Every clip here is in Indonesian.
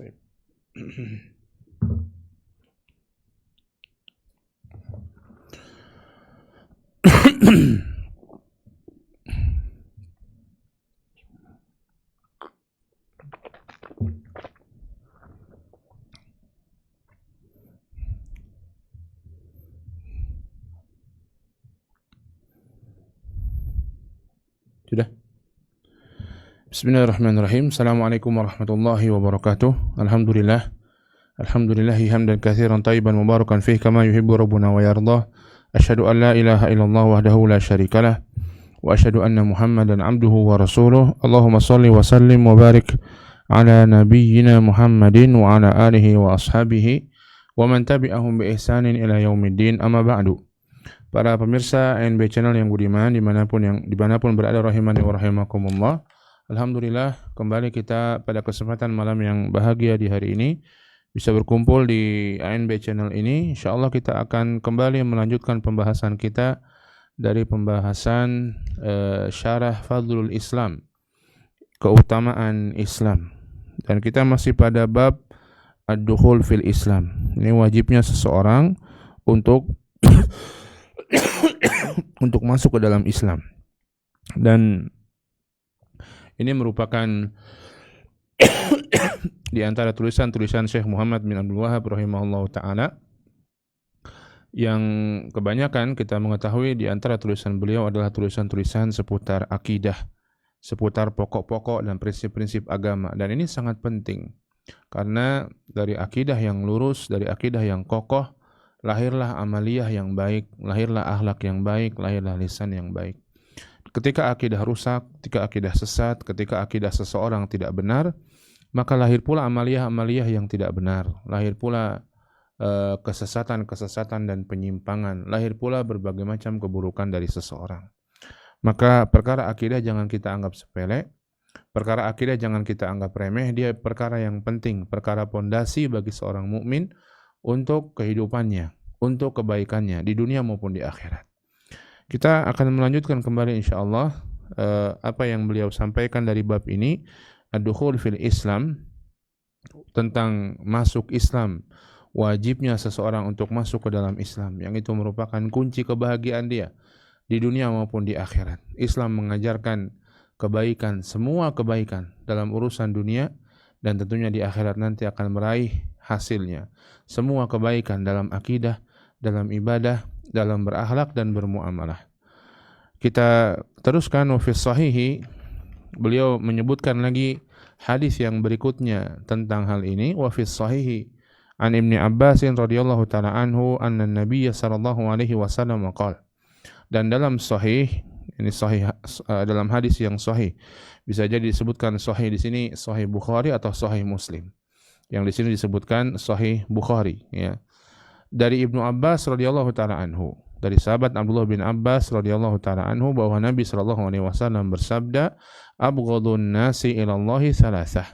Baik. Sudah? Bismillahirrahmanirrahim. Assalamualaikum warahmatullahi wabarakatuh. Alhamdulillahi hamdan katsiran tayyiban mubarakan fihi kama yuhibbu rabbuna wa yardah. Asyhadu an la ilaha illallah wahdahu la syarikalah wa asyhadu anna Muhammadan abduhu wa rasuluh. Allahumma shalli wa sallim wa barik ala nabiyyina Muhammadin wa ala alihi wa ashabihi wa man tabi'ahum bi ihsanin ila yaumiddin. Amma ba'du. Para pemirsa ANB Channel yang budiman dimanapun berada rahimani wa rahimakumullah. Alhamdulillah kembali kita pada kesempatan malam yang bahagia di hari ini bisa berkumpul di ANB Channel ini. Insyaallah kita akan kembali melanjutkan pembahasan kita dari pembahasan syarah Fadlul Islam, keutamaan Islam. Dan kita masih pada bab ad-dukhul fil Islam. Ini wajibnya seseorang untuk untuk masuk ke dalam Islam. Dan ini merupakan di antara tulisan-tulisan Syekh Muhammad bin Abdul Wahhab rahimahullahu taala yang kebanyakan kita mengetahui di antara tulisan beliau adalah tulisan-tulisan seputar akidah, seputar pokok-pokok dan prinsip-prinsip agama. Dan ini sangat penting karena dari akidah yang lurus, dari akidah yang kokoh, lahirlah amaliyah yang baik, lahirlah akhlak yang baik, lahirlah lisan yang baik. Ketika akidah rusak, ketika akidah sesat, ketika akidah seseorang tidak benar, maka lahir pula amaliyah-amaliyah yang tidak benar, lahir pula kesesatan-kesesatan dan penyimpangan, lahir pula berbagai macam keburukan dari seseorang. Maka perkara akidah jangan kita anggap sepele, perkara akidah jangan kita anggap remeh, dia perkara yang penting, perkara pondasi bagi seorang mukmin untuk kehidupannya, untuk kebaikannya di dunia maupun di akhirat. Kita akan melanjutkan kembali insyaallah apa yang beliau sampaikan dari bab ini, ad-dukhul fil Islam, tentang masuk Islam, wajibnya seseorang untuk masuk ke dalam Islam, yang itu merupakan kunci kebahagiaan dia di dunia maupun di akhirat. Islam mengajarkan kebaikan, semua kebaikan dalam urusan dunia dan tentunya di akhirat nanti akan meraih hasilnya. Semua kebaikan dalam akidah, dalam ibadah, dalam berakhlak dan bermuamalah. Kita teruskan wa fi sahihi, beliau menyebutkan lagi hadis yang berikutnya tentang hal ini. Wa fi sahihi an Ibnu Abbas radhiyallahu taala anhu anna an-nabiy sallallahu alaihi wasallam qala. Dan dalam sahih, ini sahih dalam hadis yang sahih, bisa jadi disebutkan sahih di sini sahih Bukhari atau sahih Muslim. Yang di sini disebutkan sahih Bukhari, ya. Dari Ibnu Abbas radhiyallahu taala anhu, dari sahabat Abdullah bin Abbas radhiyallahu taala anhu, bahwa Nabi sallallahu alaihi wasallam bersabda, abghadun nasi ila Allah thalathah.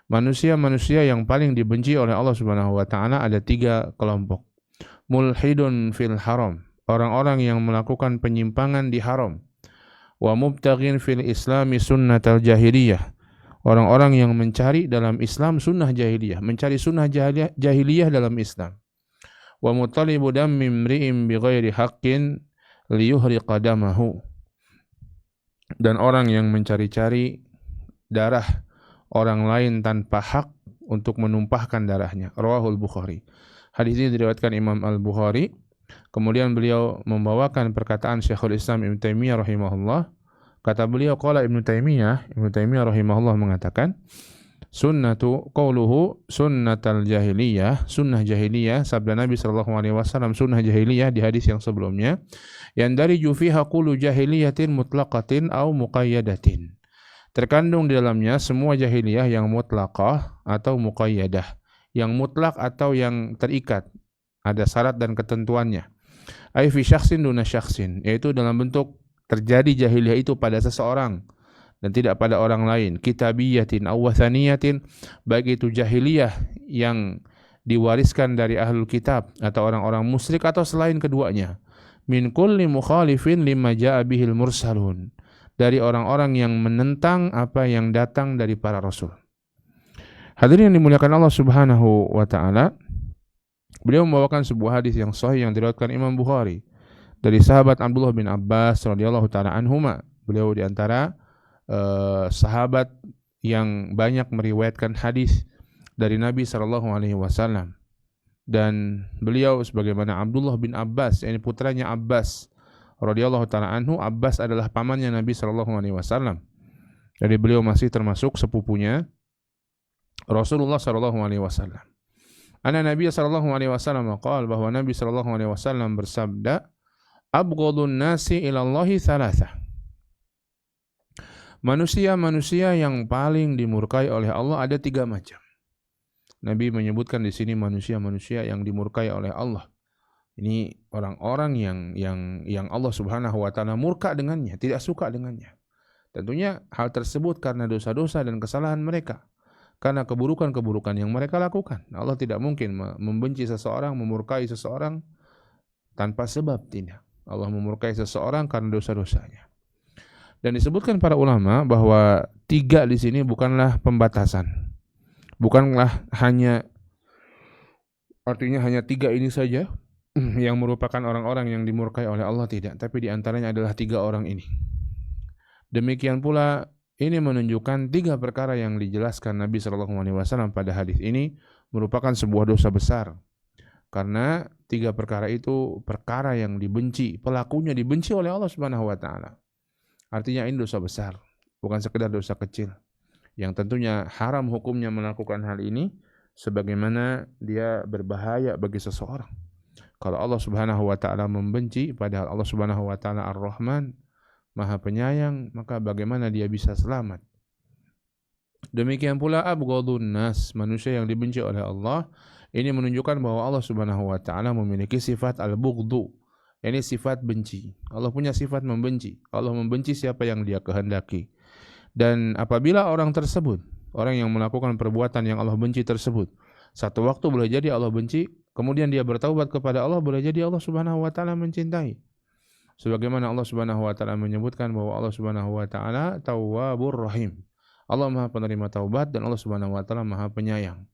Manusia-manusia yang paling dibenci oleh Allah Subhanahu wa taala ada 3 kelompok. Mulhidun fil haram, orang-orang yang melakukan penyimpangan di haram. Wa mubtaghin fil islami sunnatal jahiliyah, orang-orang yang mencari dalam Islam sunnah jahiliyah, mencari sunnah jahiliyah dalam Islam. Wa mutalibu dammi imri'in bighairi haqqin liyuhriqa damahu, dan orang yang mencari-cari darah orang lain tanpa hak untuk menumpahkan darahnya. Rawahul Bukhari. Hadis ini diriwayatkan Imam Al-Bukhari. Kemudian beliau membawakan perkataan Syekhul Islam Ibnu Taimiyah rahimahullah. Kata beliau, qala Ibnu Taimiyah rahimahullah mengatakan, sunnatu qauluhu sunnatal jahiliyah, sunnah jahiliyah, sabda Nabi sallallahu alaihi wasallam sunnah jahiliyah di hadis yang sebelumnya, yang dari fiha qulu jahiliyatin mutlaqatin au muqayyadatin. Terkandung di dalamnya semua jahiliyah yang mutlaqah atau muqayyadah, yang mutlak atau yang terikat, ada syarat dan ketentuannya. Ai fi syakhsin duna syakhsin, yaitu dalam bentuk terjadi jahiliyah itu pada seseorang dan tidak pada orang lain. Kitabiyatin aw wathaniyatin, baik itu jahiliyah yang diwariskan dari ahlul kitab atau orang-orang musyrik atau selain keduanya. Min kulli mukhalifin lima jaa bihil mursalun, dari orang-orang yang menentang apa yang datang dari para rasul. Hadirin yang dimuliakan Allah Subhanahu wa taala, beliau membawakan sebuah hadis yang sahih yang diriwayatkan Imam Bukhari dari sahabat Abdullah bin Abbas radhiyallahu taala anhuma. Beliau di antara sahabat yang banyak meriwayatkan hadis dari Nabi sallallahu alaihi wasallam. Dan beliau sebagaimana Abdullah bin Abbas, ini putranya Abbas radhiyallahu taala anhu. Abbas adalah pamannya Nabi sallallahu alaihi wasallam. Jadi beliau masih termasuk sepupunya Rasulullah sallallahu alaihi wasallam. Anna Nabi sallallahu alaihi wasallam qala, bahwa Nabi sallallahu alaihi wasallam bersabda, abghadun nasi ila Allahi thalatha. Manusia-manusia yang paling dimurkai oleh Allah ada 3 macam. Nabi menyebutkan di sini manusia-manusia yang dimurkai oleh Allah. Ini orang-orang yang Allah Subhanahu wa taala murka dengannya, tidak suka dengannya. Tentunya hal tersebut karena dosa-dosa dan kesalahan mereka. Karena keburukan-keburukan yang mereka lakukan. Allah tidak mungkin membenci seseorang, memurkai seseorang tanpa sebab, tidak. Allah memurkai seseorang karena dosa-dosanya. Dan disebutkan para ulama bahwa 3 di sini bukanlah pembatasan. Bukanlah artinya hanya 3 ini saja yang merupakan orang-orang yang dimurkai oleh Allah, tidak. Tapi diantaranya adalah 3 orang ini. Demikian pula ini menunjukkan 3 perkara yang dijelaskan Nabi SAW pada hadis ini merupakan sebuah dosa besar. Karena 3 perkara itu perkara yang dibenci, pelakunya dibenci oleh Allah Subhanahu wa taala. Artinya ini dosa besar, bukan sekedar dosa kecil. Yang tentunya haram hukumnya melakukan hal ini sebagaimana dia berbahaya bagi seseorang. Kalau Allah Subhanahu wa taala membenci, padahal Allah Subhanahu wa taala Ar-Rahman, Maha Penyayang, maka bagaimana dia bisa selamat? Demikian pula abghadun nas, manusia yang dibenci oleh Allah. Ini menunjukkan bahwa Allah Subhanahu wa taala memiliki sifat al-bughdhu. Ini sifat benci. Allah punya sifat membenci. Allah membenci siapa yang dia kehendaki. Dan apabila orang tersebut, orang yang melakukan perbuatan yang Allah benci tersebut, satu waktu boleh jadi Allah benci, kemudian dia bertaubat kepada Allah, boleh jadi Allah Subhanahu wa taala mencintai. Sebagaimana Allah Subhanahu wa taala menyebutkan bahwa Allah Subhanahu wa taala Tawwabur Rahim. Allah Maha penerima taubat dan Allah Subhanahu wa taala Maha penyayang.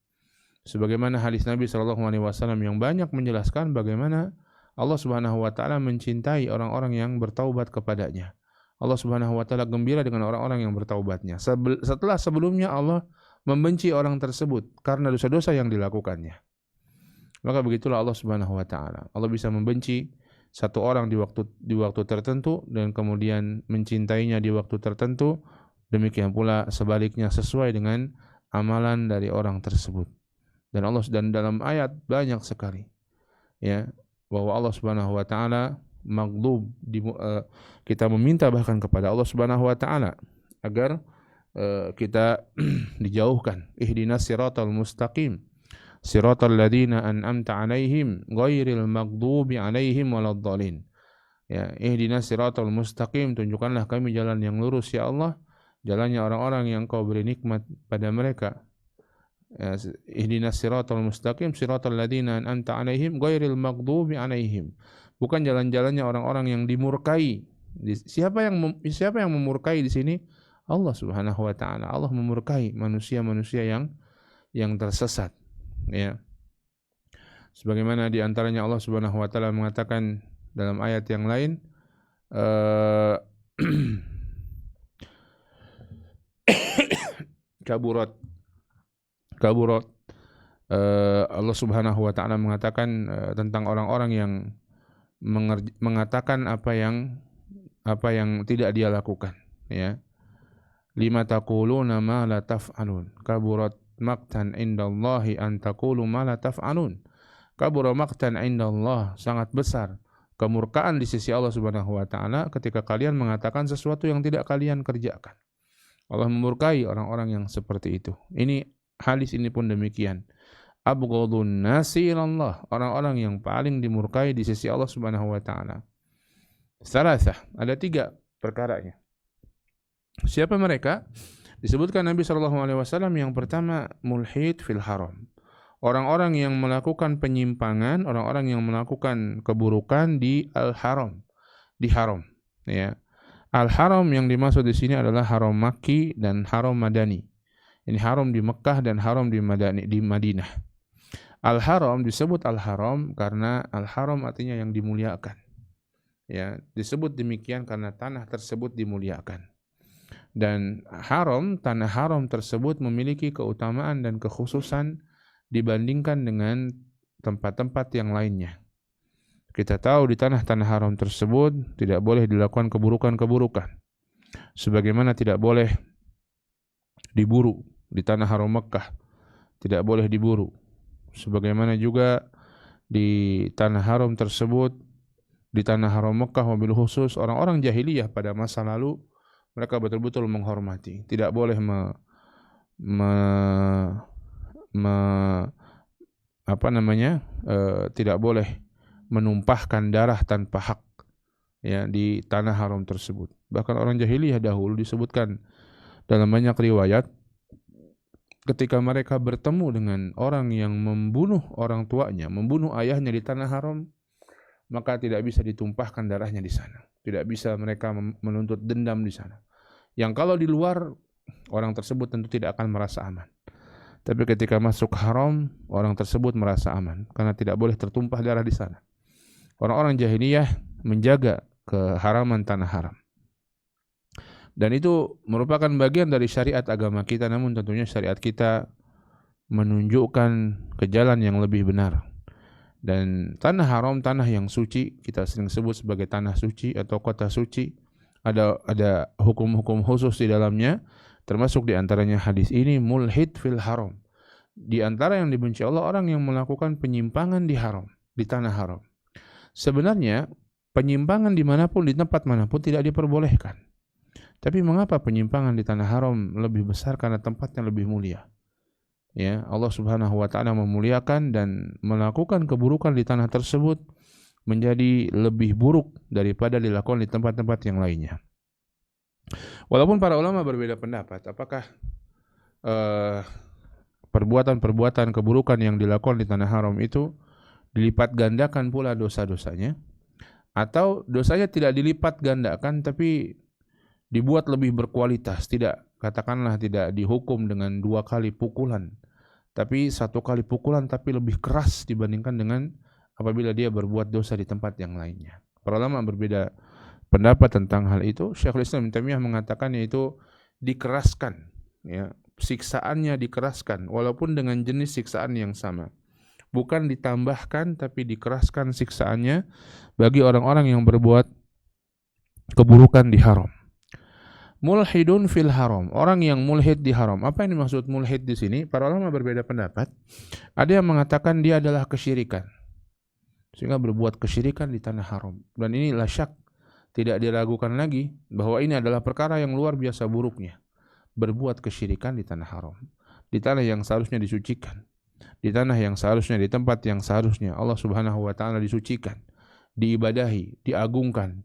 Sebagaimana hadis Nabi sallallahu alaihi wasallam yang banyak menjelaskan bagaimana Allah Subhanahu wa taala mencintai orang-orang yang bertaubat kepadanya. Allah Subhanahu wa taala gembira dengan orang-orang yang bertaubatnya. Setelah sebelumnya Allah membenci orang tersebut karena dosa-dosa yang dilakukannya. Maka begitulah Allah Subhanahu wa taala. Allah bisa membenci satu orang di waktu tertentu dan kemudian mencintainya di waktu tertentu. Demikian pula sebaliknya sesuai dengan amalan dari orang tersebut. Dan dalam ayat banyak sekali, ya, bahwa Allah Subhanahu wa taala maghdub, kita meminta bahkan kepada Allah Subhanahu wa taala agar kita dijauhkan. Ihdinas siratal mustaqim, siratal ladzina an'amta 'alaihim ghairil maghdubi 'alaihim waladdallin. Ya, ihdinas siratal mustaqim, tunjukkanlah kami jalan yang lurus ya Allah, jalannya orang-orang yang Kau beri nikmat pada mereka. Ihdinas siratal mustaqim siratal ladzina an'amta 'alaihim ghairil maghdubi 'alaihim. Bukan jalan-jalannya orang-orang yang dimurkai. Siapa yang memurkai di sini? Allah Subhanahu wa taala. Allah memurkai manusia-manusia yang tersesat, ya. Sebagaimana di antaranya Allah Subhanahu wa taala mengatakan dalam ayat yang lain, kaburat Allah Subhanahu wa taala mengatakan tentang orang-orang yang mengatakan apa yang tidak dia lakukan, ya. Lima taquluna ma la taf'alun, kaburat maqtan indallahi an taqulu ma la taf'alun. Kabura maqtan indallah, sangat besar kemurkaan di sisi Allah Subhanahu wa taala ketika kalian mengatakan sesuatu yang tidak kalian kerjakan. Allah memurkai orang-orang yang seperti itu. Ini hadis ini pun demikian. Abghadun nasi ilallah, orang-orang yang paling dimurkai di sisi Allah Subhanahu wa taala. Salasah, ada 3 perkaranya. Siapa mereka? Disebutkan Nabi SAW yang pertama mulhid fil haram. Orang-orang yang melakukan penyimpangan, orang-orang yang melakukan keburukan di al-haram, di haram, ya. Al-haram yang dimaksud di sini adalah haram Makki dan haram Madani. Ini haram di Mekah dan haram di Madinah. Al-Haram disebut Al-Haram karena Al-Haram artinya yang dimuliakan. Ya, disebut demikian karena tanah tersebut dimuliakan. Dan tanah haram tersebut memiliki keutamaan dan kekhususan dibandingkan dengan tempat-tempat yang lainnya. Kita tahu di tanah-tanah haram tersebut tidak boleh dilakukan keburukan-keburukan. Sebagaimana tidak boleh diburu di tanah haram Mekah, tidak boleh diburu. Sebagaimana juga di tanah haram tersebut, di tanah haram Mekah wabil khusus, orang-orang jahiliyah pada masa lalu mereka betul-betul menghormati. Tidak boleh tidak boleh menumpahkan darah tanpa hak, ya, di tanah haram tersebut. Bahkan orang jahiliyah dahulu disebutkan dalam banyak riwayat, ketika mereka bertemu dengan orang yang membunuh orang tuanya, membunuh ayahnya di tanah haram, maka tidak bisa ditumpahkan darahnya di sana. Tidak bisa mereka menuntut dendam di sana. Yang kalau di luar, orang tersebut tentu tidak akan merasa aman. Tapi ketika masuk haram, orang tersebut merasa aman karena tidak boleh tertumpah darah di sana. Orang-orang jahiliyah menjaga keharaman tanah haram. Dan itu merupakan bagian dari syariat agama kita, namun tentunya syariat kita menunjukkan ke jalan yang lebih benar. Dan tanah haram, tanah yang suci, kita sering sebut sebagai tanah suci atau kota suci. Ada hukum-hukum khusus di dalamnya, termasuk di antaranya hadis ini, mulhid fil haram. Di antara yang dibenci Allah, orang yang melakukan penyimpangan di haram, di tanah haram. Sebenarnya penyimpangan dimanapun, di tempat manapun tidak diperbolehkan. Tapi mengapa penyimpangan di tanah haram lebih besar? Karena tempatnya lebih mulia. Ya, Allah Subhanahu wa taala memuliakan, dan melakukan keburukan di tanah tersebut menjadi lebih buruk daripada dilakukan di tempat-tempat yang lainnya. Walaupun para ulama berbeda pendapat apakah perbuatan-perbuatan keburukan yang dilakukan di tanah haram itu dilipat gandakan pula dosa-dosanya, atau dosanya tidak dilipat gandakan tapi dibuat lebih berkualitas, katakanlah tidak dihukum dengan 2 kali pukulan, tapi 1 kali pukulan tapi lebih keras dibandingkan dengan apabila dia berbuat dosa di tempat yang lainnya. Para ulama berbeda pendapat tentang hal itu. Syekhul Islam Ibnu Taimiyah mengatakan yaitu dikeraskan, ya, siksaannya dikeraskan walaupun dengan jenis siksaan yang sama. Bukan ditambahkan tapi dikeraskan siksaannya bagi orang-orang yang berbuat keburukan di haram. Mulhidun fil haram, orang yang mulhid di haram. Apa yang dimaksud mulhid di sini? Para ulama berbeda pendapat. Ada yang mengatakan dia adalah kesyirikan, sehingga berbuat kesyirikan di tanah haram. Dan ini la syak, tidak diragukan lagi bahwa ini adalah perkara yang luar biasa buruknya. Berbuat kesyirikan di tanah haram, di tanah yang seharusnya disucikan, di tanah yang seharusnya, di tempat yang seharusnya Allah Subhanahu wa taala disucikan, diibadahi, diagungkan.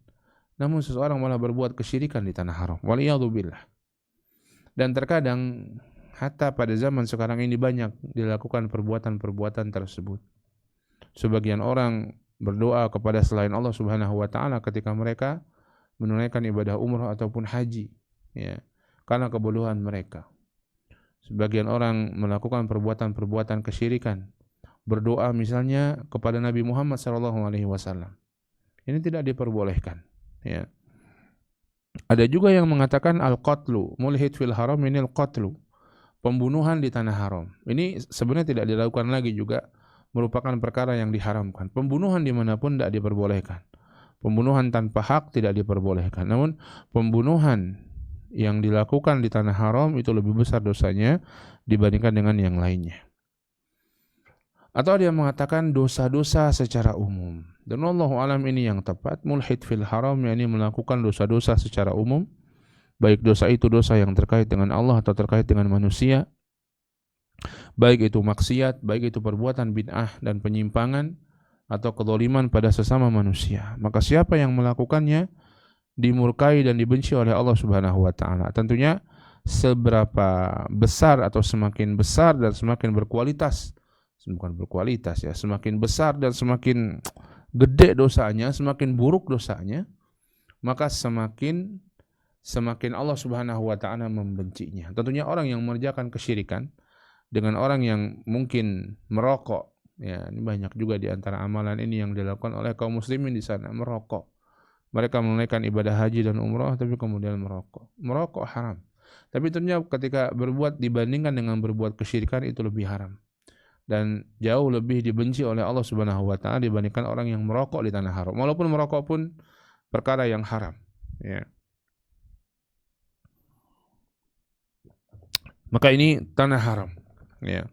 Namun seseorang malah berbuat kesyirikan di tanah haram. Waliyadzubillah. Dan terkadang hatta pada zaman sekarang ini banyak dilakukan perbuatan-perbuatan tersebut. Sebagian orang berdoa kepada selain Allah Subhanahu wa taala ketika mereka menunaikan ibadah umrah ataupun haji, ya, karena kebodohan mereka. Sebagian orang melakukan perbuatan-perbuatan kesyirikan, berdoa misalnya kepada Nabi Muhammad SAW. Ini tidak diperbolehkan. Ya. Ada juga yang mengatakan al-qatlu, mulhid fil haram, ini al-qatlu, pembunuhan di tanah haram. Ini sebenarnya tidak dilakukan lagi, juga merupakan perkara yang diharamkan. Pembunuhan dimanapun tidak diperbolehkan. Pembunuhan tanpa hak tidak diperbolehkan. Namun pembunuhan yang dilakukan di tanah haram itu lebih besar dosanya dibandingkan dengan yang lainnya. Atau dia mengatakan dosa-dosa secara umum. Dan wallahu alam ini yang tepat, mulhid fil haram, yakni melakukan dosa-dosa secara umum, baik dosa itu dosa yang terkait dengan Allah atau terkait dengan manusia, baik itu maksiat, baik itu perbuatan bid'ah dan penyimpangan atau kezaliman pada sesama manusia. Maka siapa yang melakukannya dimurkai dan dibenci oleh Allah Subhanahu wa taala. Tentunya seberapa besar atau semakin besar dan semakin berkualitas, bukan berkualitas ya, semakin besar dan semakin gede dosanya, semakin buruk dosanya, maka semakin semakin Allah Subhanahu wa taala membencinya. Tentunya orang yang mengerjakan kesyirikan dengan orang yang mungkin merokok, ya, ini banyak juga di antara amalan ini yang dilakukan oleh kaum muslimin di sana, merokok. Mereka menunaikan ibadah haji dan umrah tapi kemudian merokok. Merokok haram. Tapi tentunya ketika berbuat dibandingkan dengan berbuat kesyirikan itu lebih haram. Dan jauh lebih dibenci oleh Allah Subhanahu wa taala dibandingkan orang yang merokok di tanah haram. Walaupun merokok pun perkara yang haram, ya. Maka ini tanah haram, ya.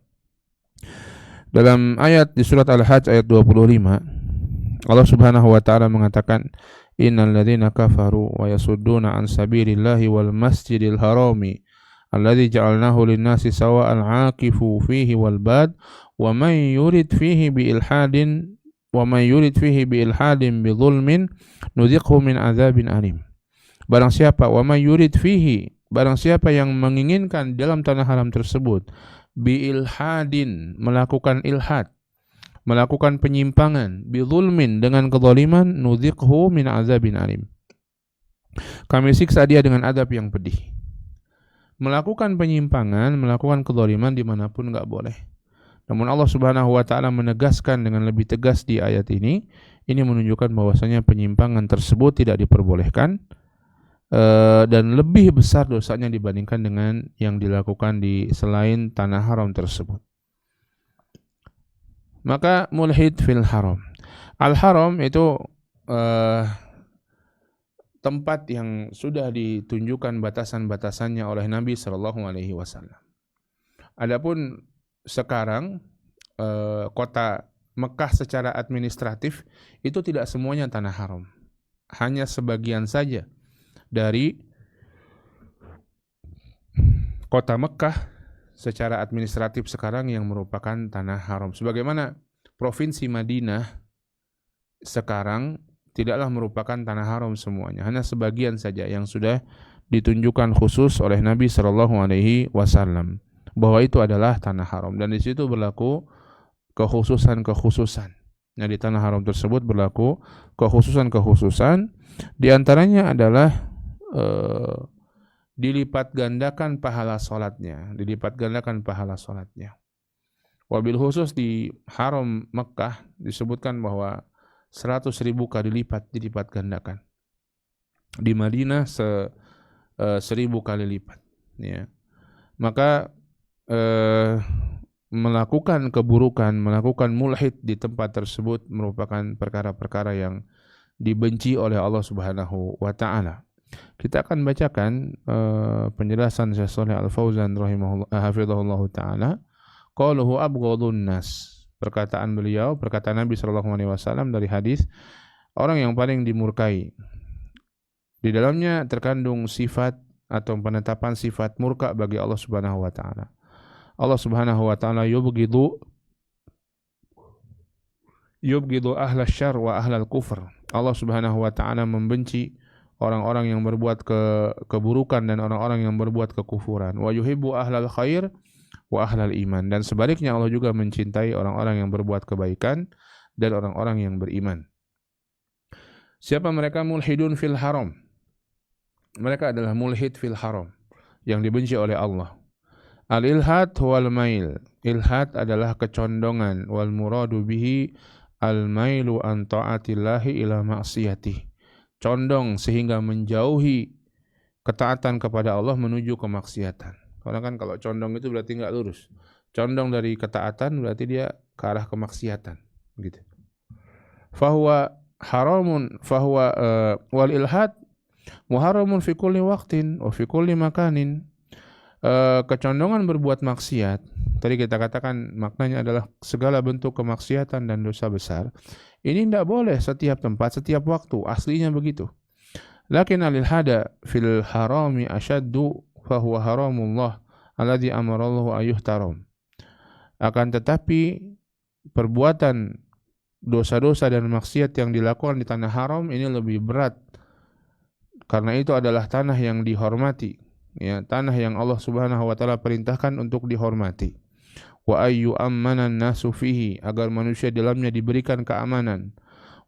Dalam ayat di surat Al-Hajj ayat 25, Allah Subhanahu wa taala mengatakan, innal ladzina kafaru wa yasudduna an sabilillahi wal masjidil harami alladzi ja'alnahu lin-nasi sawa'al 'aqifu fihi wal bad wa may yurid fihi bi ilhadin bi dhulmin nudhiqhu min adzabin alim. Barang siapa yang menginginkan dalam tanah haram tersebut bi ilhadin, melakukan ilhad, melakukan penyimpangan, bidzulmin, dengan kezaliman, nudhiqhu min azabin alim, kami siksa dia dengan adab yang pedih. Melakukan penyimpangan, melakukan kezaliman dimanapun enggak boleh. Namun Allah Subhanahu wa taala menegaskan dengan lebih tegas di ayat ini menunjukkan bahwasanya penyimpangan tersebut tidak diperbolehkan, dan lebih besar dosanya dibandingkan dengan yang dilakukan di selain tanah haram tersebut. Maka mulhid fil haram. Al-haram itu tempat yang sudah ditunjukkan batasan-batasannya oleh Nabi sallallahu alaihi wasallam. Adapun sekarang kota Mekah secara administratif itu tidak semuanya tanah haram. Hanya sebagian saja dari kota Mekah secara administratif sekarang yang merupakan tanah haram. Sebagaimana provinsi Madinah sekarang tidaklah merupakan tanah haram semuanya, hanya sebagian saja yang sudah ditunjukkan khusus oleh Nabi sallallahu alaihi wasallam bahwa itu adalah tanah haram, dan di situ berlaku kekhususan. Nah, di tanah haram tersebut berlaku kekhususan. Di antaranya adalah dilipat gandakan pahala solatnya. Wabil khusus di haram Mekah disebutkan bahwa 100.000 kali dilipat gandakan. Di Madinah 1.000 kali lipat. Ya. Maka melakukan keburukan, melakukan mulhid di tempat tersebut merupakan perkara-perkara yang dibenci oleh Allah Subhanahu wa taala. Kita akan bacakan penjelasan Syekh Shalih Al-Fauzan hafizahullahu taala, qauluhu abghadun nas, perkataan Nabi sallallahu alaihi wasallam dari hadis, orang yang paling dimurkai. Di dalamnya terkandung sifat atau penetapan sifat murka bagi Allah Subhanahu wa taala. Allah Subhanahu wa taala yubghidu ahla syarr wa ahlal kufr. Allah Subhanahu wa taala membenci orang-orang yang berbuat keburukan dan orang-orang yang berbuat kekufuran. Wa yuhibbu ahlal khair wa ahlal iman. Dan sebaliknya Allah juga mencintai orang-orang yang berbuat kebaikan dan orang-orang yang beriman. Siapa mereka? Mulhidun fil haram. Mereka adalah mulhid fil haram, yang dibenci oleh Allah. Al-ilhad wal mail. Ilhad adalah kecondongan, wal muradu bihi al-mailu an ta'atillahi ila ma'siyatih. Condong sehingga menjauhi ketaatan kepada Allah menuju kemaksiatan. Karena kan kalau condong itu berarti enggak lurus. Condong dari ketaatan berarti dia ke arah kemaksiatan, gitu. Fahuwa wal ilhad muharramun fi kulli waqtin wa fi kulli makanin. Kecondongan berbuat maksiat, tadi kita katakan maknanya adalah segala bentuk kemaksiatan dan dosa besar. Ini tidak boleh setiap tempat, setiap waktu, aslinya begitu. Lakin al-ilhada fil harami asyaddu fahuwa haramullah alladhi amarallahu ayyuhtaram. Akan tetapi perbuatan dosa-dosa dan maksiat yang dilakukan di tanah haram ini lebih berat, karena itu adalah tanah yang dihormati. Ya, tanah yang Allah Subhanahu wa taala perintahkan untuk dihormati. Wa ayyu ammanan nasu fihi, agar manusia di dalamnya diberikan keamanan.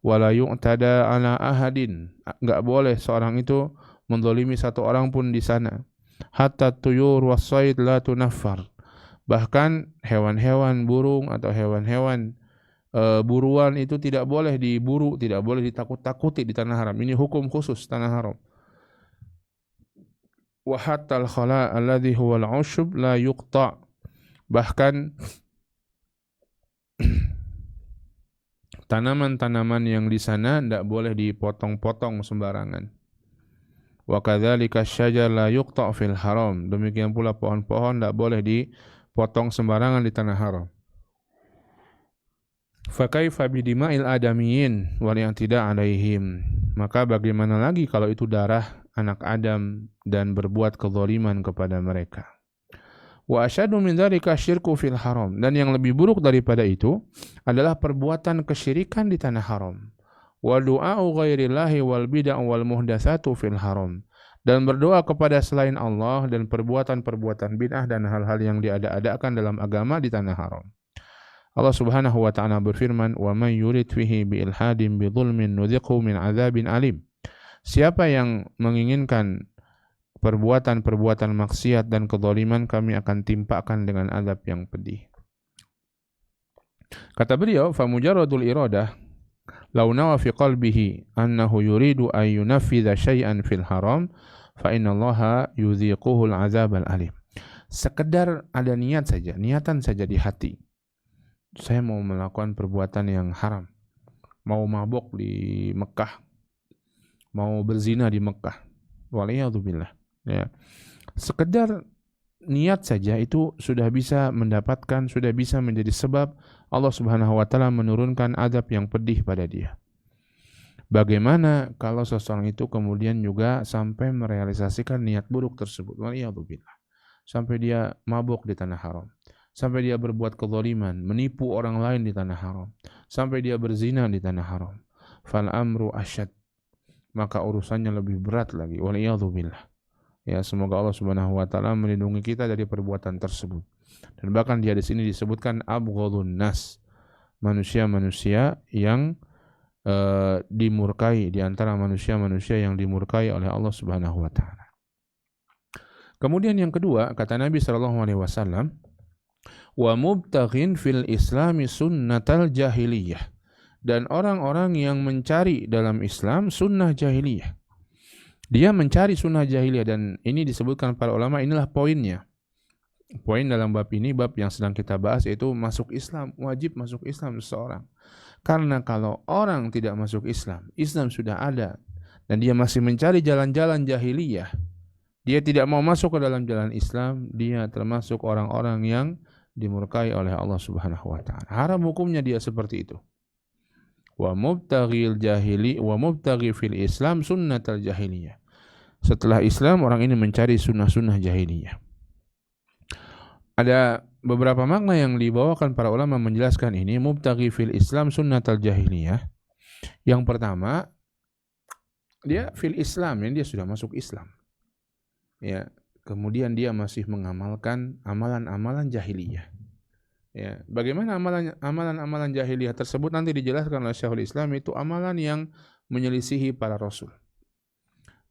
Wala yu'tada ala ahadin, enggak boleh seorang itu menzalimi satu orang pun di sana. Hatta tuyur wasaid la tunaffar. Bahkan hewan-hewan burung atau hewan-hewan buruan itu tidak boleh diburu, tidak boleh ditakut-takuti di tanah haram. Ini hukum khusus tanah haram. Wa hatta al-khala' alladhi huwa al-'ushb la yuqta'. Bahkan tanaman-tanaman yang di sana tidak boleh dipotong-potong sembarangan. Wa kadzalika asy-syajar la yuqta' fil haram. Demikian pula pohon-pohon tidak boleh dipotong sembarangan di tanah haram. Fa kaifa bidima'il adamiyyin wal i'tida' 'alaihim. Maka bagaimana lagi kalau itu darah anak Adam dan berbuat kezaliman kepada mereka. Wa asyadu min dzalika syirku fil haram. Dan yang lebih buruk daripada itu adalah perbuatan kesyirikan di tanah haram. Wa du'a'u ghairillahi wal bid'ah wal muhdatsatu fil haram. Dan berdoa kepada selain Allah dan perbuatan-perbuatan bid'ah dan hal-hal yang diada-adakan dalam agama di tanah haram. Allah Subhanahu wa ta'ala berfirman, "Wa may yurid fihi bi ilhadin bi dzulmin nudhiqhu min 'adzabin alim." Siapa yang menginginkan perbuatan-perbuatan maksiat dan kezaliman, kami akan timpakan dengan azab yang pedih. Kata beliau, fa mujarradul iradah law nawa fi qalbihi annahu yuridu an yunaffidha syai'an fil haram fa innallaha yudhiquhu al-'adzab al-alim. Sekedar ada niatan saja di hati. Saya mau melakukan perbuatan yang haram. Mau mabuk di Mekah. Mau berzina di Mekah. Waliyadzubillah. Ya. Sekedar niat saja itu sudah bisa mendapatkan, sudah bisa menjadi sebab Allah Subhanahu wa taala menurunkan azab yang pedih pada dia. Bagaimana kalau seseorang itu kemudian juga sampai merealisasikan niat buruk tersebut? Waliyadzubillah. Sampai dia mabuk di tanah haram. Sampai dia berbuat kezaliman, menipu orang lain di tanah haram. Sampai dia berzina di tanah haram. Fal amru asyad. Maka urusannya lebih berat lagi. Waliyadzubillah. Ya, semoga Allah Subhanahu wa taala melindungi kita dari perbuatan tersebut. Dan bahkan di hadis ini disebutkan abghadun nas, manusia-manusia yang dimurkai, di antara manusia-manusia yang dimurkai oleh Allah Subhanahu wa taala. Kemudian yang kedua, kata Nabi sallallahu alaihi wasallam, wa mubtaghin fil islami sunnatal jahiliyah. Dan orang-orang yang mencari dalam Islam sunnah jahiliyah. Dia mencari sunnah jahiliyah, dan ini disebutkan para ulama, inilah poinnya. Poin dalam bab ini, bab yang sedang kita bahas, yaitu masuk Islam, wajib masuk Islam seseorang. Karena kalau orang tidak masuk Islam, Islam sudah ada, dan dia masih mencari jalan-jalan jahiliyah, dia tidak mau masuk ke dalam jalan Islam, dia termasuk orang-orang yang dimurkai oleh Allah Subhanahu wa taala. Haram hukumnya dia seperti itu. Wa mubtaghil jahili wa mubtaghi fil Islam sunnatal jahiliyah. Setelah Islam, orang ini mencari sunnah-sunnah jahiliyah. Ada beberapa makna yang dibawakan para ulama menjelaskan ini, mubtaghi fil Islam sunnatal jahiliyah. Yang pertama, dia fil Islam, dia sudah masuk Islam. Ya, kemudian dia masih mengamalkan amalan-amalan jahiliyah. Ya, bagaimana amalan-amalan jahiliyah tersebut nanti dijelaskan oleh Syekhul Islam, itu amalan yang menyelisihi para rasul.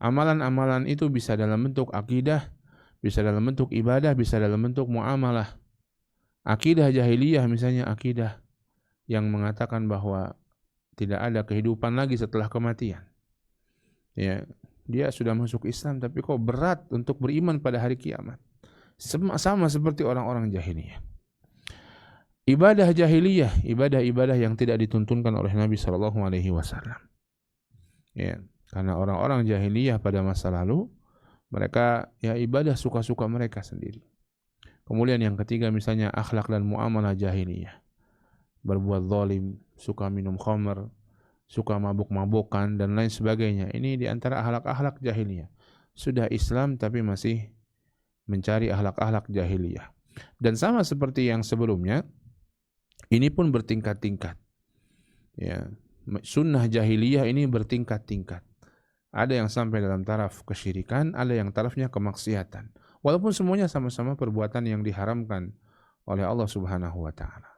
Amalan-amalan itu bisa dalam bentuk akidah, bisa dalam bentuk ibadah, bisa dalam bentuk muamalah. Akidah jahiliyah misalnya, akidah yang mengatakan bahwa tidak ada kehidupan lagi setelah kematian. Ya, dia sudah masuk Islam tapi kok berat untuk beriman pada hari kiamat. Sama seperti orang-orang jahiliyah. Ibadah jahiliyah, ibadah-ibadah yang tidak dituntunkan oleh Nabi sallallahu alaihi wasallam. Ya, karena orang-orang jahiliyah pada masa lalu, mereka ya ibadah suka-suka mereka sendiri. Kemudian yang ketiga misalnya akhlak dan muamalah jahiliyah. Berbuat zalim, suka minum khamr, suka mabuk-mabukan dan lain sebagainya. Ini di antara akhlak-akhlak jahiliyah. Sudah Islam tapi masih mencari akhlak-akhlak jahiliyah. Dan sama seperti yang sebelumnya, ini pun bertingkat-tingkat. Ya, sunnah jahiliyah ini bertingkat-tingkat. Ada yang sampai dalam taraf kesyirikan, ada yang tarafnya kemaksiatan. Walaupun semuanya sama-sama perbuatan yang diharamkan oleh Allah Subhanahu wa taala.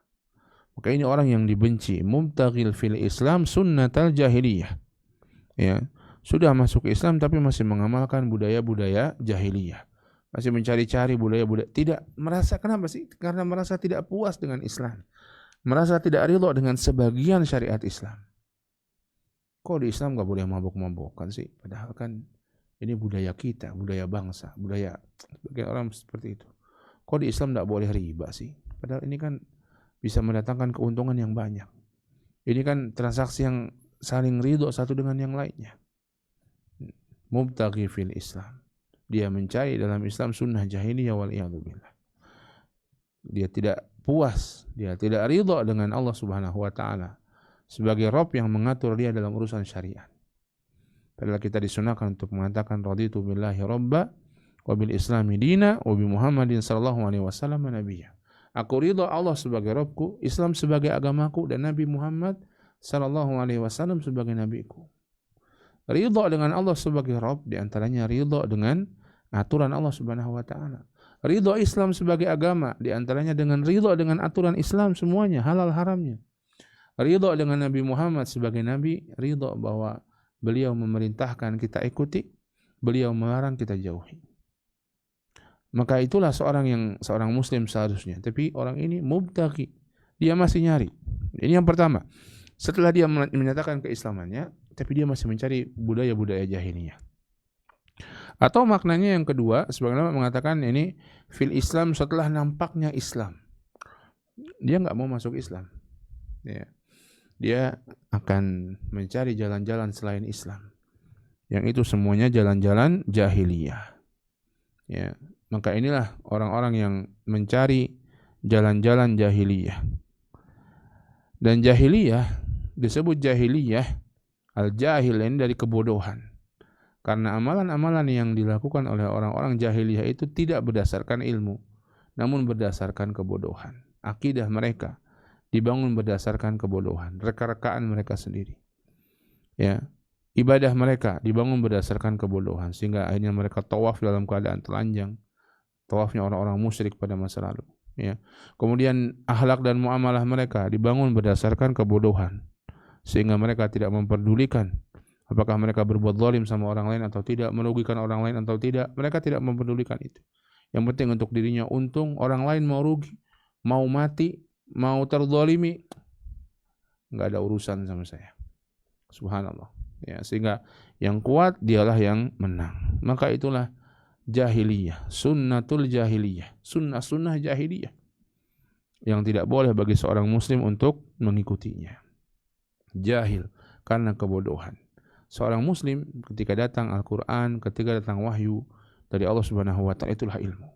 Maka ini orang yang dibenci, mubtaghil fil Islam sunnatal jahiliyah. Ya, Sudah masuk Islam tapi masih mengamalkan budaya-budaya jahiliyah. Masih mencari-cari budaya-budaya. Tidak merasa, kenapa sih? Karena merasa tidak puas dengan Islam. Merasa tidak ridho dengan sebagian syariat Islam. Kok di Islam gak boleh mabuk-mabukan sih? Padahal kan ini budaya kita, budaya bangsa, budaya sebagian orang seperti itu. Kok di Islam gak boleh riba sih? Padahal ini kan bisa mendatangkan keuntungan yang banyak. Ini kan transaksi yang saling ridho satu dengan yang lainnya. Mubtaghi fil Islam. Dia mencari dalam Islam sunnah jahiliyah wal iyadzubillah. Dia tidak puas, dia tidak ridho dengan Allah Subhanahu wa taala sebagai Rabb yang mengatur dia dalam urusan syariat. Padahal kita disunahkan untuk mengatakan raditu billahi rabba wa bil islami dina wa bi Muhammadin sallallahu alaihi wasallam nabiyya. Aku ridho Allah sebagai Rabbku, Islam sebagai agamaku, dan Nabi Muhammad sallallahu alaihi wasallam sebagai nabiku. Ridho dengan Allah sebagai Rabb, di antaranya ridho dengan aturan Allah Subhanahu wa taala. Ridho Islam sebagai agama, di antaranya dengan ridho dengan aturan Islam semuanya, halal haramnya. Ridho dengan Nabi Muhammad sebagai nabi, ridho bahwa beliau memerintahkan kita ikuti, beliau melarang kita jauhi. Maka itulah seorang muslim seharusnya. Tapi orang ini mubtaghi, dia masih nyari. Ini yang pertama. Setelah dia menyatakan keislamannya, tapi dia masih mencari budaya-budaya jahiliyah. Atau maknanya yang kedua, sebagaimana mengatakan ini fil Islam setelah nampaknya Islam. Dia nggak mau masuk Islam. Ya. Dia akan mencari jalan-jalan selain Islam. Yang itu semuanya jalan-jalan jahiliyah. Ya. Maka inilah orang-orang yang mencari jalan-jalan jahiliyah. Dan jahiliyah disebut jahiliyah, al-jahil ini dari kebodohan. Karena amalan-amalan yang dilakukan oleh orang-orang jahiliyah itu tidak berdasarkan ilmu, namun berdasarkan kebodohan. Akidah mereka dibangun berdasarkan kebodohan, reka-rekaan mereka sendiri. Ya, ibadah mereka dibangun berdasarkan kebodohan, sehingga akhirnya mereka tawaf dalam keadaan telanjang. Tawafnya orang-orang musyrik pada masa lalu. Ya. Kemudian akhlak dan muamalah mereka dibangun berdasarkan kebodohan, sehingga mereka tidak memperdulikan apakah mereka berbuat zalim sama orang lain atau tidak, merugikan orang lain atau tidak. Mereka tidak memperdulikan itu. Yang penting untuk dirinya untung, orang lain mau rugi, mau mati, mau terzalimi, nggak ada urusan sama saya. Subhanallah. Ya, sehingga yang kuat dialah yang menang. Maka itulah jahiliyah, sunnatul jahiliyah, sunnah jahiliyah yang tidak boleh bagi seorang muslim untuk mengikutinya. Jahil karena kebodohan. Seorang muslim ketika datang Al-Quran, ketika datang wahyu dari Allah Subhanahu wa taala, itulah ilmu.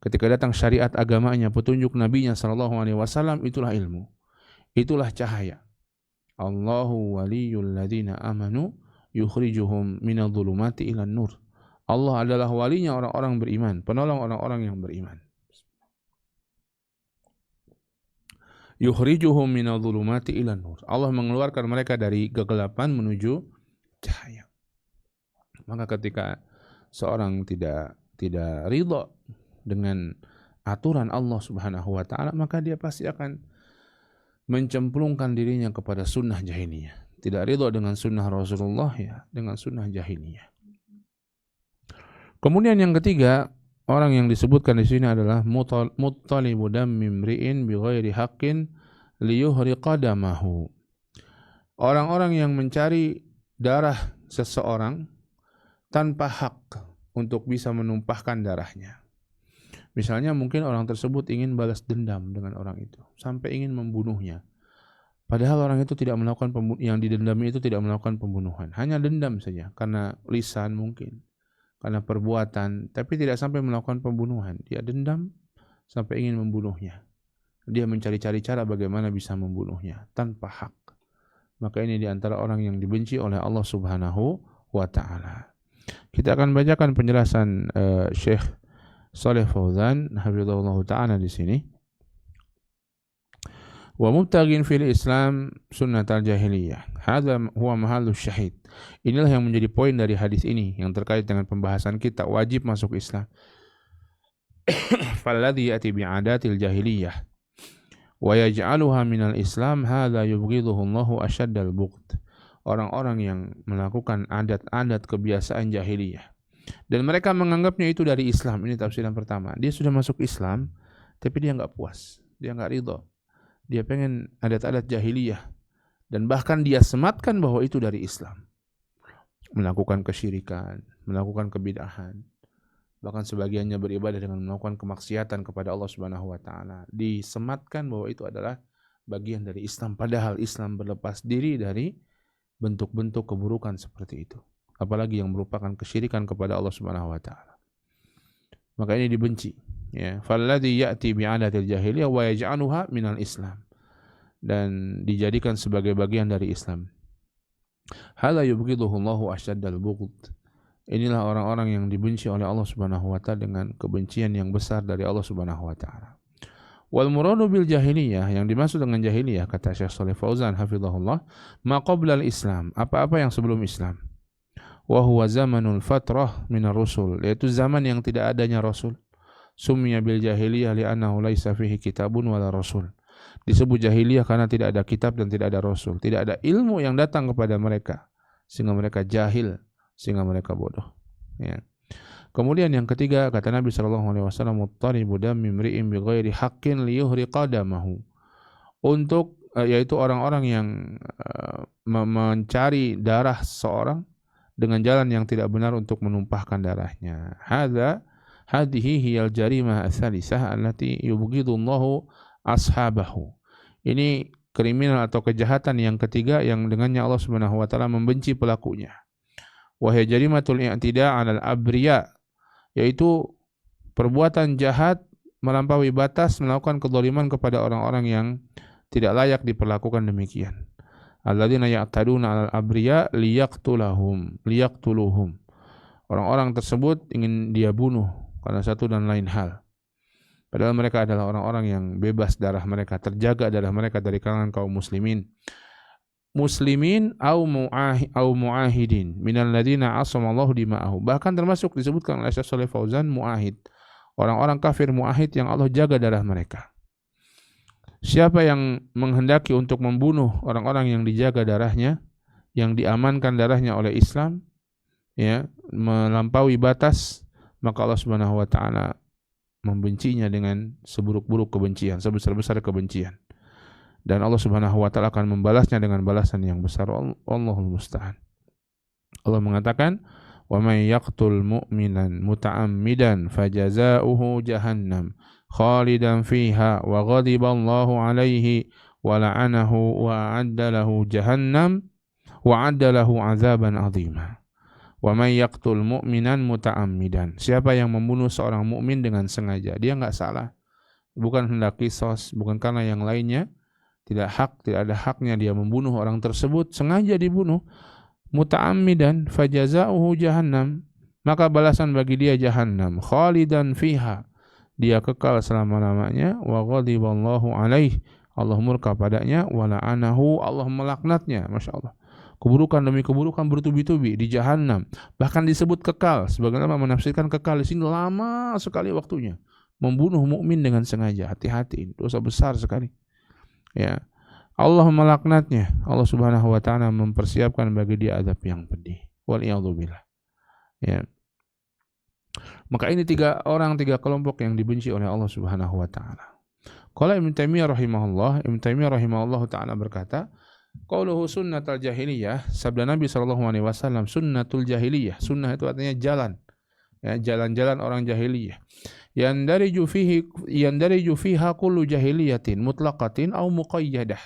Ketika datang syariat agamanya, petunjuk nabinya sallallahu alaihi wasallam, itulah ilmu. Itulah cahaya. Allahu waliyul ladzina amanu yukhrijuhum minadh-dhulumati ilan nur. Allah adalah walinya orang-orang beriman, penolong orang-orang yang beriman. Yukhrijuhum minadh-dhulumati ilan nur. Allah mengeluarkan mereka dari kegelapan menuju cahaya. Maka ketika seorang tidak ridha dengan aturan Allah Subhanahu wa taala, maka dia pasti akan mencemplungkan dirinya kepada sunnah jahiliyah. Tidak ridha dengan sunnah Rasulullah, ya, dengan sunnah jahiliyah. Kemudian yang ketiga, orang yang disebutkan di sini adalah muttalibu dammi imri'in bighairi haqqin liyuhriqa damahu. Orang-orang yang mencari darah seseorang tanpa hak untuk bisa menumpahkan darahnya. Misalnya mungkin orang tersebut ingin balas dendam dengan orang itu, sampai ingin membunuhnya. Padahal orang itu tidak melakukan yang didendami itu tidak melakukan pembunuhan, hanya dendam saja karena lisan mungkin, karena perbuatan, tapi tidak sampai melakukan pembunuhan. Dia dendam sampai ingin membunuhnya. Dia mencari-cari cara bagaimana bisa membunuhnya tanpa hak. Maka ini diantara orang yang dibenci oleh Allah Subhanahu wa ta'ala. Kita akan bacakan penjelasan Syekh Shalih Fauzan hafizahullah ta'ala di sini. Wa mubtaghin fil Islam sunnatal jahiliyah. Hadza huwa mahallus syahid. Inilah yang menjadi poin dari hadis ini yang terkait dengan pembahasan kita, wajib masuk Islam. Falladhi ya'ti bi'adatil jahiliyah wa yaj'aluha minal Islam hadza yubghiduhu Allahu ashaddal bughd orang-orang yang melakukan adat-adat kebiasaan jahiliyah. Dan mereka menganggapnya itu dari Islam. Ini tafsiran pertama. Dia sudah masuk Islam, tapi dia nggak puas. Dia nggak ridho. Dia pengen adat-adat jahiliyah. Dan bahkan dia sematkan bahwa itu dari Islam. Melakukan kesyirikan, melakukan kebid'ahan. Bahkan sebagiannya beribadah dengan melakukan kemaksiatan kepada Allah Subhanahu wa taala. Disematkan bahwa itu adalah bagian dari Islam. Padahal Islam berlepas diri dari bentuk-bentuk keburukan seperti itu. Apalagi yang merupakan kesyirikan kepada Allah Subhanahu wa taala. Maka ini dibenci, ya. Falladzi ya'ti bi'adatil jahiliyah wa yaj'aluha minal Islam. Dan dijadikan sebagai bagian dari Islam. Hala yubghiduhu Allahu asyaddal bughd. Inilah orang-orang yang dibenci oleh Allah Subhanahu wa taala dengan kebencian yang besar dari Allah Subhanahu wa taala. Wal muradu bil jahiliyah, yang dimaksud dengan jahiliyah kata Syekh Shalih Fauzan hafizahullah, ma qabla al-Islam, apa-apa yang sebelum Islam. Wa huwa zamanul fatrah minar rusul, yaitu zaman yang tidak adanya rasul. Summiya bil jahiliyah li'annahu laisa fihi kitabun wala rasul. Disebut jahiliyah karena tidak ada kitab dan tidak ada rasul, tidak ada ilmu yang datang kepada mereka sehingga mereka jahil, sehingga mereka bodoh, ya. Kemudian yang ketiga kata Nabi sallallahu alaihi wasallam, muttaribu dammi imri'in bighairi haqqin liyuhriqa damahu. Untuk yaitu orang-orang yang mencari darah seseorang dengan jalan yang tidak benar untuk menumpahkan darahnya. Hadhihi hiyal jarimah ats-tsalisah allati yubghidullahu ashabahu. Ini kriminal atau kejahatan yang ketiga yang dengannya Allah Subhanahu wa taala membenci pelakunya. Wa hiya jarimatul i'tida' 'alal abriya, yaitu perbuatan jahat melampaui batas, melakukan kezaliman kepada orang-orang yang tidak layak diperlakukan demikian. Alladzina ya'taduna 'alal abriya liyaqtuluhum. Orang-orang tersebut ingin dia bunuh karena satu dan lain hal. Padahal mereka adalah orang-orang yang bebas darah mereka, terjaga darah mereka dari kalangan kaum muslimin. Muslimin au muahidin minal ladzina asamallahu dima'ahu. Bahkan termasuk disebutkan oleh Syekh Shalih Fauzan muahid. Orang-orang kafir muahid yang Allah jaga darah mereka. Siapa yang menghendaki untuk membunuh orang-orang yang dijaga darahnya, yang diamankan darahnya oleh Islam, ya, melampaui batas, maka Allah Subhanahu wa taala membencinya dengan seburuk-buruk kebencian, sebesar-besar kebencian. Dan Allah Subhanahu wa taala akan membalasnya dengan balasan yang besar. Allahul musta'an. Allah mengatakan, "Wa may yaqtul mu'minan muta'ammidan fajazaohu jahannam khalidan fiha wa ghadiba Allahu 'alaihi wa la'anahu wa 'adda lahu jahannam wa 'adda lahu 'adzaban 'azima." Wa may yaqtul mu'minan muta'ammidan. Siapa yang membunuh seorang mukmin dengan sengaja, dia enggak salah. Bukan hendak qisas, bukan karena yang lainnya, tidak ada haknya dia membunuh orang tersebut, sengaja dibunuh. Muta'ammidan fajazaohu jahannam, maka balasan bagi dia jahannam, khalidan fiha, dia kekal selama-lamanya, wa ghadiballahu alaihi, Allah murka padanya, wa la'anahu, Allah melaknatnya. Masya Allah, keburukan demi keburukan bertubi-tubi di jahannam. Bahkan disebut kekal, sebagian ulama menafsirkan kekal di sini lama sekali waktunya. Membunuh mukmin dengan sengaja, hati-hati, dosa besar sekali, ya. Allah melaknatnya. Allah Subhanahu wa taala mempersiapkan bagi dia azab yang pedih. Waliyadzubillah, ya. Maka ini tiga kelompok yang dibenci oleh Allah Subhanahu wa taala. Qala Ibnu Taimiyah rahimahullah taala berkata, qauluhu sunnatul jahiliyah, sabda Nabi sallallahu alaihi wasallam, sunnatul jahiliyah. Sunnah itu artinya jalan, ya, jalan-jalan orang jahiliyah. Yandariju fiha kullu jahiliyatin mutlaqatin aw muqayyadah.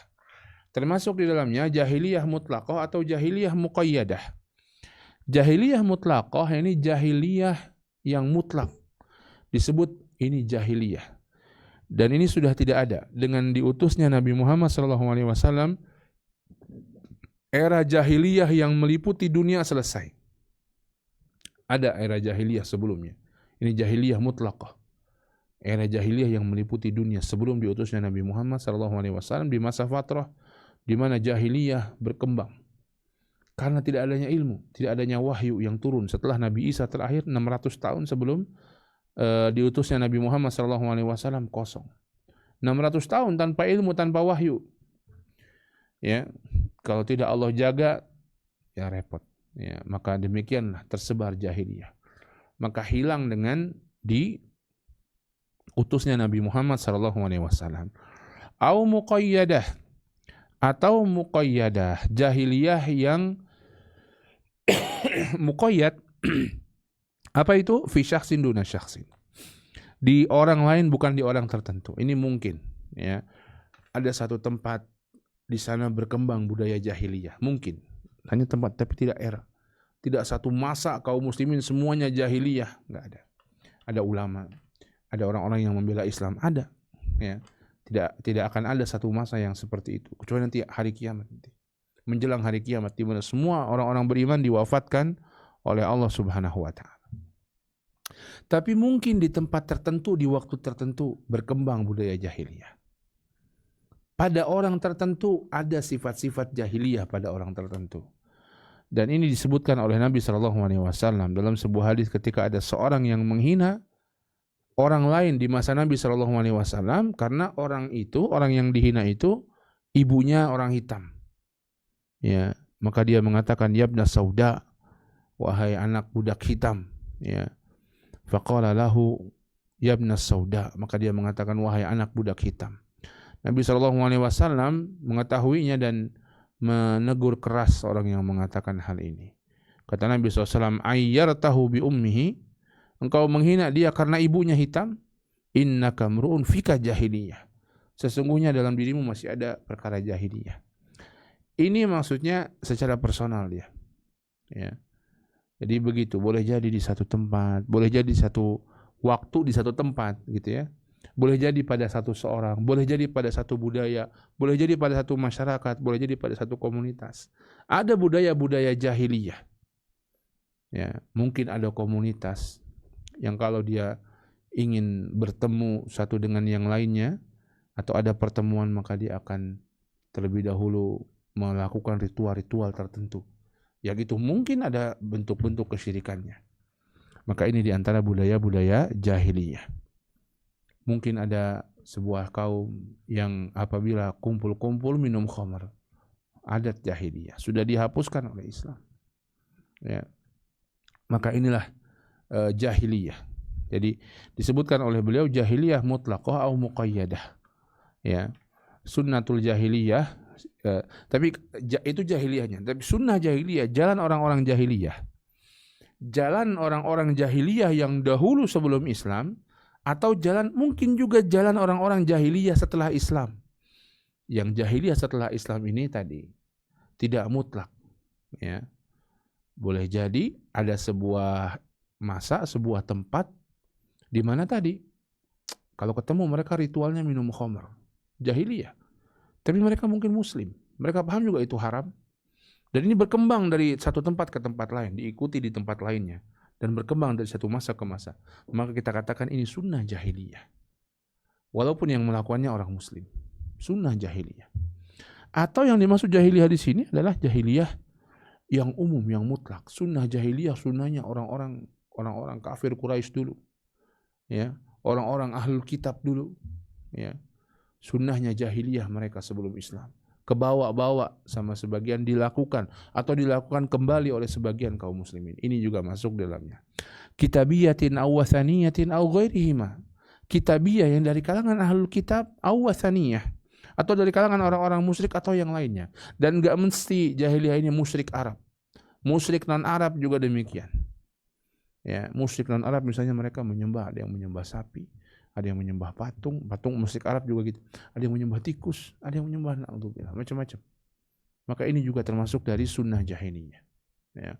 Termasuk di dalamnya jahiliyah mutlaqah atau jahiliyah muqayyadah. Jahiliyah mutlaqah ini jahiliyah yang mutlak. Disebut ini jahiliyah. Dan ini sudah tidak ada dengan diutusnya Nabi Muhammad SAW. Era jahiliyah yang meliputi dunia selesai. Ada era jahiliyah sebelumnya. Ini jahiliyah mutlaqah. Era jahiliyah yang meliputi dunia sebelum diutusnya Nabi Muhammad SAW, di masa fatrah di mana jahiliyah berkembang. Karena tidak adanya ilmu, tidak adanya wahyu yang turun setelah Nabi Isa terakhir 600 tahun sebelum diutusnya Nabi Muhammad SAW, kosong. 600 tahun tanpa ilmu, tanpa wahyu. Ya, kalau tidak Allah jaga, ya repot. Ya, maka demikianlah tersebar jahiliyah. Maka hilang dengan diutusnya Nabi Muhammad SAW. Au muqayyadah, atau muqayyadah, jahiliyah yang muqayyad. Apa itu? Fi syakhsin duna syakhsin. Di orang lain bukan di orang tertentu. Ini mungkin, ya. Ada satu tempat di sana berkembang budaya jahiliyah, mungkin. Hanya tempat tapi tidak era. Tidak satu masa kaum muslimin semuanya jahiliyah, enggak ada. Ada ulama, ada orang-orang yang membela Islam, ada, ya. Tidak akan ada satu masa yang seperti itu kecuali nanti hari kiamat, nanti menjelang hari kiamat di mana semua orang-orang beriman diwafatkan oleh Allah Subhanahu wa taala. Tapi mungkin di tempat tertentu, di waktu tertentu berkembang budaya jahiliyah. Pada orang tertentu ada sifat-sifat jahiliyah pada orang tertentu. Dan ini disebutkan oleh Nabi SAW dalam sebuah hadis ketika ada seorang yang menghina orang lain di masa Nabi SAW karena orang yang dihina itu ibunya orang hitam. Ya, maka dia mengatakan, "Yabna sauda, wahai anak budak hitam." Ya. Faqala lahu yabna sauda, maka dia mengatakan, wahai anak budak hitam. Nabi SAW mengetahuinya dan menegur keras orang yang mengatakan hal ini. Kata Nabi SAW, ayyartahu bi ummihi, engkau menghina dia karena ibunya hitam, innaka mru'un fika jahiliyah, sesungguhnya dalam dirimu masih ada perkara jahiliyah. Ini maksudnya secara personal dia, ya. Jadi begitu, boleh jadi di satu tempat, boleh jadi satu waktu di satu tempat gitu ya. Boleh jadi pada satu seorang, boleh jadi pada satu budaya, boleh jadi pada satu masyarakat, boleh jadi pada satu komunitas. Ada budaya-budaya jahiliyah. Ya, mungkin ada komunitas yang kalau dia ingin bertemu satu dengan yang lainnya atau ada pertemuan maka dia akan terlebih dahulu melakukan ritual-ritual tertentu. Yang itu mungkin ada bentuk-bentuk kesyirikannya. Maka ini diantara budaya-budaya jahiliyah. Mungkin ada sebuah kaum yang apabila kumpul-kumpul minum khamar, adat jahiliyah sudah dihapuskan oleh Islam. Ya. Maka inilah jahiliyah. Jadi disebutkan oleh beliau jahiliyah mutlaqah atau muqayyadah. Ya. Sunnatul jahiliyah, tapi itu jahiliyahnya. Tapi sunnah jahiliyah, jalan orang-orang jahiliyah. Jalan orang-orang jahiliyah yang dahulu sebelum Islam, atau jalan mungkin juga jalan orang-orang jahiliyah setelah Islam. Yang jahiliyah setelah Islam ini tadi tidak mutlak, ya. Boleh jadi ada sebuah masa, sebuah tempat di mana tadi kalau ketemu mereka ritualnya minum khamr, jahiliyah. Tapi mereka mungkin muslim, mereka paham juga itu haram. Dan ini berkembang dari satu tempat ke tempat lain, diikuti di tempat lainnya, dan berkembang dari satu masa ke masa. Maka kita katakan ini sunnah jahiliyah. Walaupun yang melakukannya orang muslim, sunnah jahiliyah. Atau yang dimaksud jahiliyah di sini adalah jahiliyah yang umum, yang mutlak. Sunnah jahiliyah, sunnahnya orang-orang kafir Quraisy dulu, ya, orang-orang ahlul kitab dulu, ya. Sunnahnya jahiliyah mereka sebelum Islam, kebawa-bawa sama sebagian dilakukan atau dilakukan kembali oleh sebagian kaum muslimin. Ini juga masuk dalamnya. Kitabiyatin aw wathaniyatin aw ghairihima. Kitabiyah yang dari kalangan ahlul kitab, aw wathaniyah, atau dari kalangan orang-orang musyrik atau yang lainnya. Dan enggak mesti jahiliyah ini musyrik Arab. Musyrik non-Arab juga demikian. Ya, musyrik non-Arab misalnya mereka menyembah, ada yang menyembah sapi, ada yang menyembah patung musyrik Arab juga gitu. Ada yang menyembah tikus, ada yang menyembah na'udzubillah, macam-macam. Maka ini juga termasuk dari sunnah jahiliyah. Ya.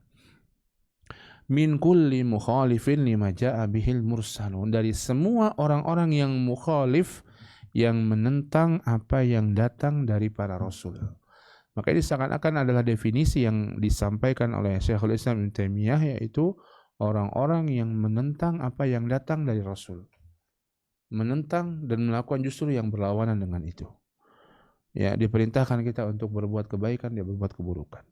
Min kulli mukhalifin lima ja'a bihil mursalun, dari semua orang-orang yang mukhalif, yang menentang apa yang datang dari para rasul. Maka ini seakan-akan adalah definisi yang disampaikan oleh Syekhul Islam Ibnu Taimiyah, yaitu orang-orang yang menentang apa yang datang dari rasul. Menentang dan melakukan justru yang berlawanan dengan itu. Ya, diperintahkan kita untuk berbuat kebaikan, dia berbuat keburukan.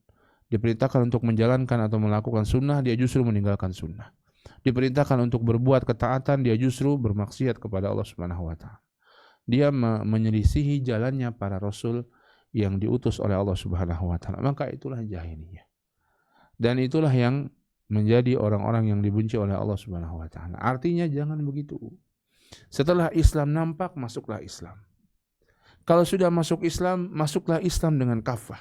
Diperintahkan untuk menjalankan atau melakukan sunnah, dia justru meninggalkan sunnah. Diperintahkan untuk berbuat ketaatan, dia justru bermaksiat kepada Allah Subhanahu wa taala. Dia menyelisihi jalannya para rasul yang diutus oleh Allah Subhanahu wa taala. Maka itulah jahiliyah. Dan itulah yang menjadi orang-orang yang dibenci oleh Allah Subhanahu wa taala. Artinya jangan begitu. Setelah Islam nampak, masuklah Islam. Kalau sudah masuk Islam, masuklah Islam dengan kafah.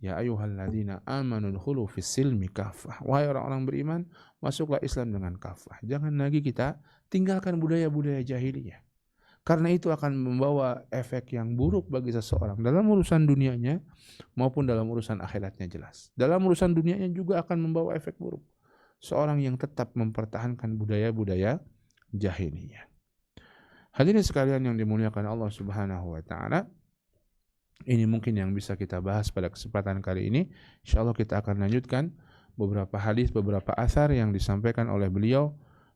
Ya ayyuhalladzina amanu dkhulu fis silmi kafah. Wahai orang-orang beriman, masuklah Islam dengan kafah. Jangan lagi kita tinggalkan budaya-budaya jahiliyah. Karena itu akan membawa efek yang buruk bagi seseorang dalam urusan dunianya maupun dalam urusan akhiratnya jelas. Dalam urusan dunianya juga akan membawa efek buruk. Seorang yang tetap mempertahankan budaya-budaya jahiliyah. Hadirin sekalian yang dimuliakan Allah Subhanahu wa taala, ini mungkin yang bisa kita bahas pada kesempatan kali ini. Insyaallah kita akan lanjutkan beberapa hadis, beberapa asar yang disampaikan oleh beliau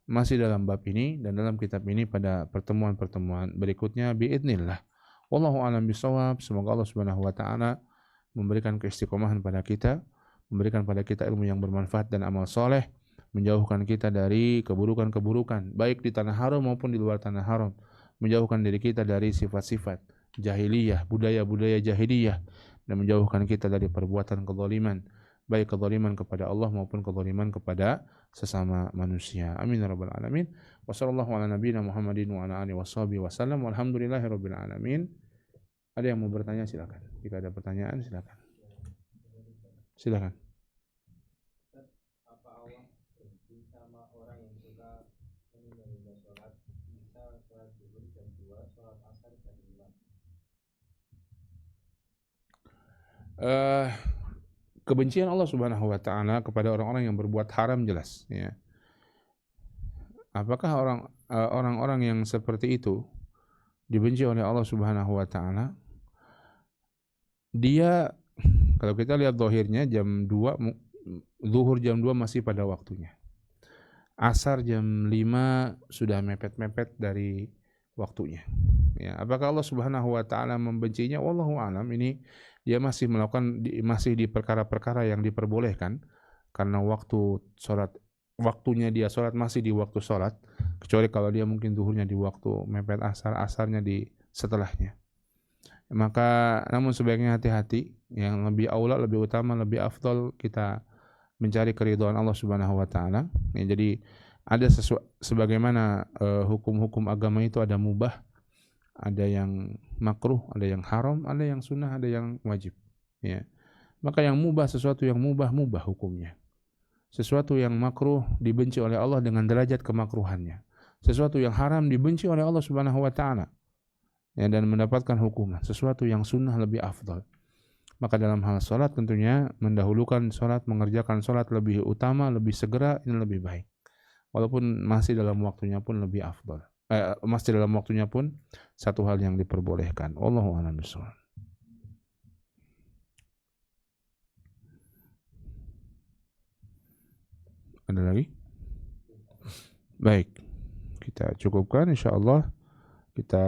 masih dalam bab ini dan dalam kitab ini pada pertemuan-pertemuan berikutnya biidznillah. Wallahu a'lam bishawab. Semoga Allah Subhanahu wa taala memberikan keistiqomahan pada kita, memberikan pada kita ilmu yang bermanfaat dan amal soleh, menjauhkan kita dari keburukan-keburukan baik di tanah haram maupun di luar tanah haram, menjauhkan diri kita dari sifat-sifat jahiliyah, budaya-budaya jahiliyah, dan menjauhkan kita dari perbuatan kezaliman, baik kezaliman kepada Allah maupun kezaliman kepada sesama manusia. Amin ya rabbal alamin. Wassallallahu ala nabiyina Muhammadin wa ala alihi washabihi wasallam. Walhamdulillahirabbil alamin. Ada yang mau bertanya silakan. Jika ada pertanyaan silakan. Silakan. Apa Allah benci sama orang yang suka menunda sholat, bisa sholat zuhur jam 2, sholat asar jam 5? Kebencian Allah Subhanahu wa taala kepada orang-orang yang berbuat haram jelas, ya. Apakah orang-orang yang seperti itu dibenci oleh Allah Subhanahu wa taala? Dia, kalau kita lihat zahirnya, jam 2 zuhur jam 2 masih pada waktunya. Asar jam 5 sudah mepet-mepet dari waktunya. Ya, apakah Allah Subhanahu wa taala membencinya? Wallahu a'lam. Ini dia masih melakukan masih di perkara-perkara yang diperbolehkan karena waktunya dia sholat masih di waktu sholat, kecuali kalau dia mungkin zuhurnya di waktu mepet asarnya di setelahnya. Maka namun sebaiknya hati-hati, yang lebih aula, lebih utama, lebih afdal kita mencari keridhaan Allah Subhanahu wa taala. Ya, jadi ada sebagaimana hukum-hukum agama itu ada mubah, ada yang makruh, ada yang haram, ada yang sunnah, ada yang wajib. Ya. Maka yang mubah, sesuatu yang mubah hukumnya. Sesuatu yang makruh dibenci oleh Allah dengan derajat kemakruhannya. Sesuatu yang haram dibenci oleh Allah Subhanahu wa taala. Ya, dan mendapatkan hukuman. Sesuatu yang sunnah lebih afdal. Maka dalam hal salat tentunya mendahulukan salat, mengerjakan salat lebih utama, lebih segera, ini lebih baik. Walaupun masih dalam waktunya pun lebih afdal. Masih dalam waktunya pun satu hal yang diperbolehkan. Wallahu a'lam bishawab. Ada lagi? Baik, kita cukupkan insyaallah. Kita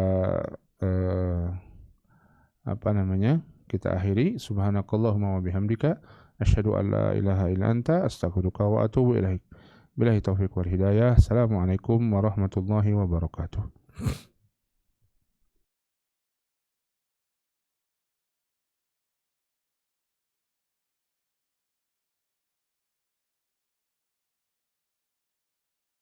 kita akhiri. Subhanakallahumma wa bihamdika asyhadu an la ilaha illa anta astaghfiruka wa atubu ilaik. Billahi taufiq wal hidayah. Assalamualaikum warahmatullahi wabarakatuh.